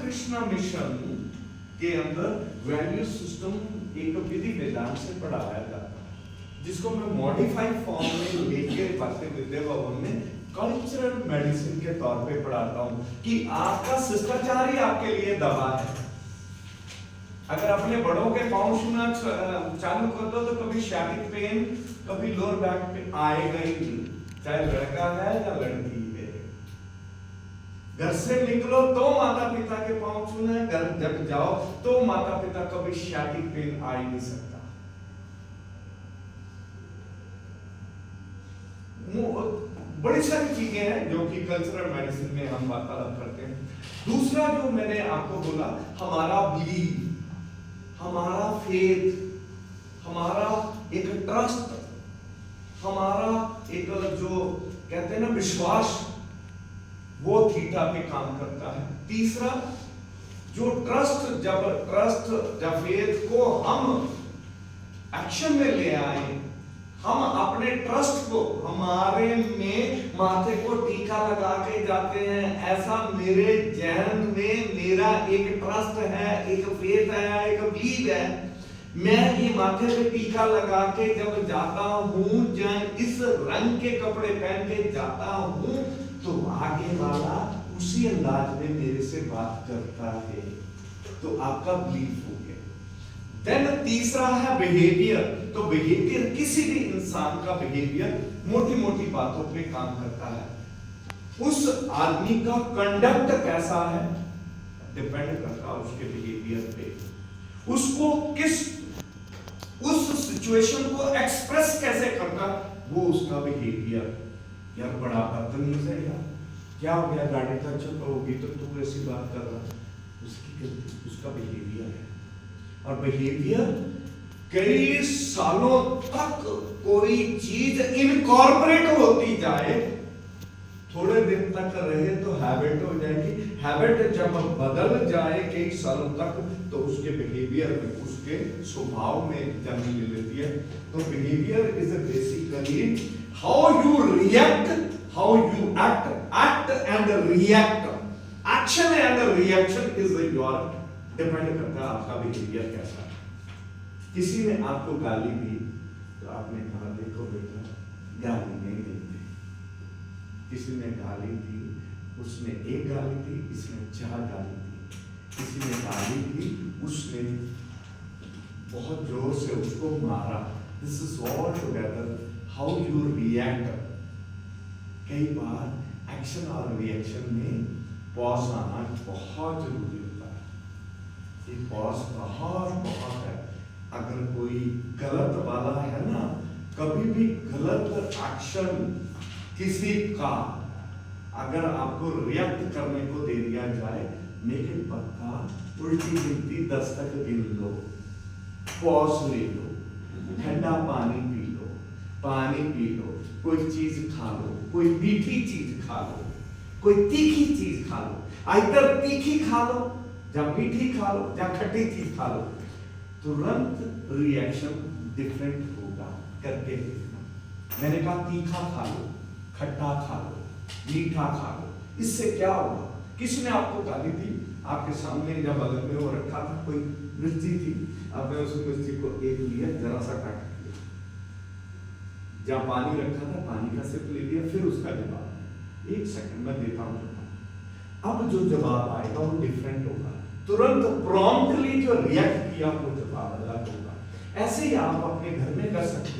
Krishna mission के अंदर value system एक विधि विधान से पढ़ाया जाता है, जिसको मैं मॉडिफाइड फॉर्म में लेके भारतीय विद्या भवन में कल्चरल मेडिसिन के तौर पे पढ़ाता हूं कि आपका शिष्टाचार ही आपके लिए दवा है। अगर अपने बड़ों के पाँव छूना चालू कर दो तो कभी शैटिक पेन, कभी लोअर बैक पेन आएगा ही नहीं, चाहे लड़का है या लड़की है। घर से निकलो तो माता पिता के पांव छूना है, घर जब जाओ तो माता पिता कभी शैटिक पेन आ ही नहीं सकता। बड़ी सारी चीजें हैं जो कि कल्चरल मेडिसिन में हम वार्तालाप करते हैं। दूसरा जो मैंने आपको बोला, हमारा बिलीव, हमारा फेथ, हमारा एक ट्रस्ट, हमारा एक जो कहते हैं ना विश्वास, वो थीटा पे काम करता है। तीसरा जो ट्रस्ट, जब फेथ को हम एक्शन में ले आए, हम अपने ट्रस्ट को हमारे में माथे को टीका लगा के जाते हैं, ऐसा मेरे जहन में मेरा एक ट्रस्ट है, एक फेथ है, एक बिलीव है। मैं ये माथे पे टीका लगा के जब जाता हूं, जब इस रंग के कपड़े पहन के जाता हूं, तो आगे वाला उसी अंदाज में मेरे से बात करता है, तो आपका बिलीफ हो गया। देन तीसरा है बिहेवियर। तो बिहेवियर, किसी भी इंसान का बिहेवियर मोटी मोटी बातों पे काम करता है। उस आदमी का कंडक्ट कैसा है डिपेंड करता है उसके बिहेवियर पे। उसको उस सिचुएशन को एक्सप्रेस कैसे करता, वो उसका बिहेवियर। यार बड़ा बदतमीज है यार, क्या हो गया, गाड़ी टच होगी तो तू ऐसी बात कर रहा है, उसका बिहेवियर है। और बिहेवियर कई सालों तक कोई चीज इनकॉर्पोरेट होती जाए, थोड़े दिन तक रहे तो हैबिट हो जाएगी। हैबिट जब बदल जाए कई सालों तक, तो उसके बिहेवियर में, उसके स्वभाव में जन्म ले लेती है। तो behaviour is basically how you react, how you act and react. Action and reaction is your depend करता है आपका बिहेवियर कैसा है। किसी ने आपको गाली दी तो आपने कहा देखो बेटा गाली नहीं देते। किसी ने गाली दी, उसने एक गाली दी, इसने 4 गाली दी। किसी ने गाली दी, उसने बहुत जोर से उसको मारा। This is all together how you react. कई बार एक्शन और रिएक्शन में पॉज आना बहुत जरूरी होता है। ये पॉज बहुत है। अगर कोई गलत वाला है ना, कभी भी गलत एक्शन किसी का अगर आपको रिएक्ट करने को दे दिया जाए, मेक इट पक्का उल्टी गिनती 10 तक गिन लो, पॉज ले लो, ठंडा पानी पी लो, कोई चीज खा लो, कोई मीठी चीज खा लो, कोई तीखी चीज खा लो। आइदर तीखी खा लो या मीठी खा लो या खट्टी चीज खा लो, तुरंत रिएक्शन डिफरेंट होगा। करके देखना। मैंने कहा तीखा खा लो, खट्टा खा लो, मीठा खा लो, इससे क्या होगा? किसी ने आपको गाली दी, आपके सामने जब बगल में वो रखा था कोई मिर्ची थी, आपने उस मिर्ची को एक लिया, जरा सा काट लिया, जहाँ पानी रखा था पानी का सिप ले लिया, फिर उसका जवाब 1 सेकंड में देता हूँ। अब जो जवाब आएगा वो डिफरेंट होगा, तुरंत प्रॉम्प्टली जो रिएक्ट किया वो जवाब अलग होगा। ऐसे ही आप अपने घर में कर सकते हैं।